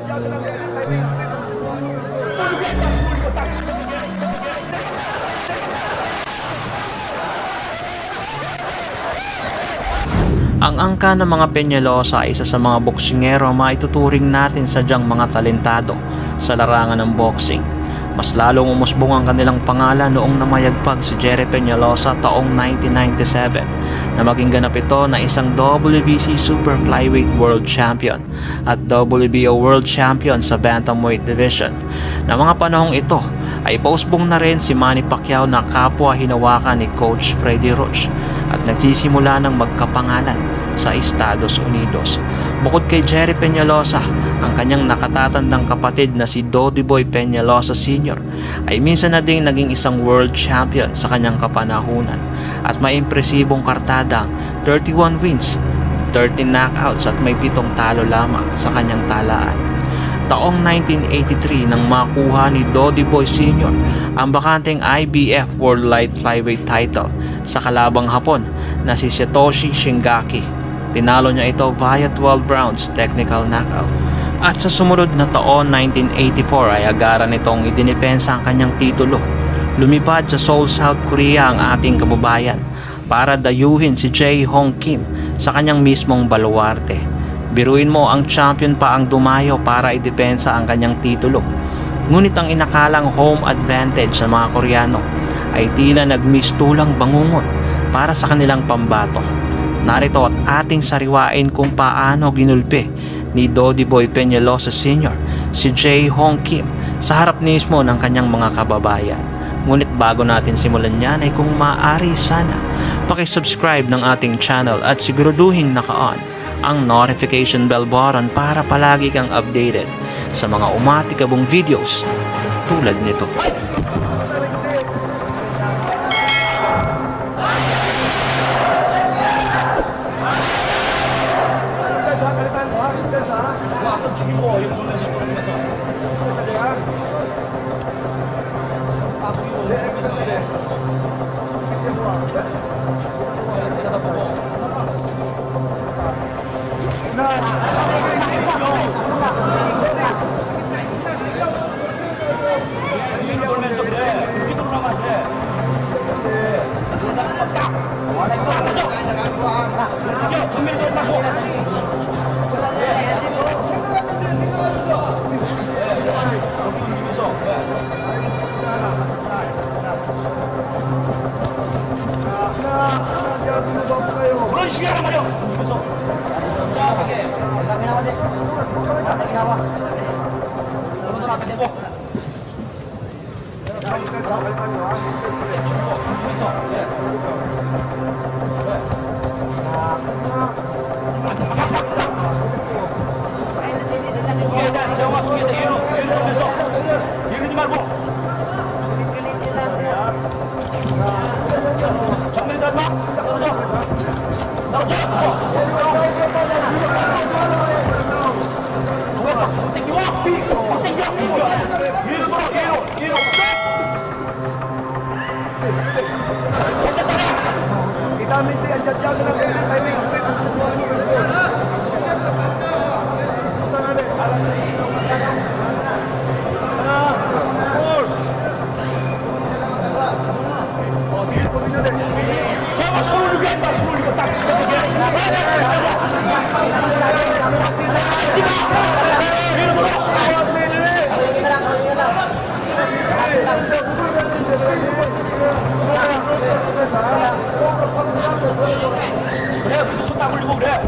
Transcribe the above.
Ang angka ng mga Peñalosa ay isa sa mga boksingero ang maituturing natin sadyang mga talentado sa larangan ng boxing. Mas lalong umusbong ang kanilang pangalan noong namayagpag si Jerry Peñalosa taong 1997 na maging ganap ito na isang WBC Super Flyweight World Champion at WBO World Champion sa Bantamweight Division. Na mga panahong ito ay pausbong na rin si Manny Pacquiao na kapwa hinawakan ni Coach Freddie Roach at nagsisimula ng magkapangalan sa Estados Unidos. Bukod kay Jerry Peñalosa, ang kanyang nakatatandang kapatid na si Dodi Boy Peñalosa Sr. ay minsan na ding naging isang world champion sa kanyang kapanahunan at may impresibong kartada, 31 wins, 13 knockouts at may 7 talo lamang sa kanyang talaan. Taong 1983 nang makuha ni Dodi Boy Sr. ang bakanteng IBF World Light Flyweight title sa kalabang Hapon na si Satoshi Shingaki. Tinalo niya ito via 12 rounds technical knockout. At sa sumunod na taon 1984 ay agaran nitong idinipensa ang kanyang titulo. Lumipad sa Seoul, South Korea ang ating kababayan para dayuhin si Jae Hong Kim sa kanyang mismong baluarte. Biruin mo, ang champion pa ang dumayo para idepensa ang kanyang titulo. Ngunit ang inakalang home advantage ng mga Koreano ay tila nagmistulang bangungot para sa kanilang pambato. Narito at ating sariwain kung paano ginulpi ni Dodi Boy Peñalosa Sr. si Jae Hong Kim sa harap mismo ng kanyang mga kababayan. Ngunit bago natin simulan yan ay kung maaari sana pakisubscribe ng ating channel at siguraduhin naka-on ang notification bell button para palagi kang updated sa mga umatikabong videos tulad nito. 그런 식이란 말이야. 그래서 자, 이게 나와 돼. 나와. 너무 앞에 대고. 재영아, 숙여야 돼. 얘를 좀 해서. 이러지 말고. 정면에 닮아. 떨어져. 그래, 그렇게 손 딱 올리고 그래.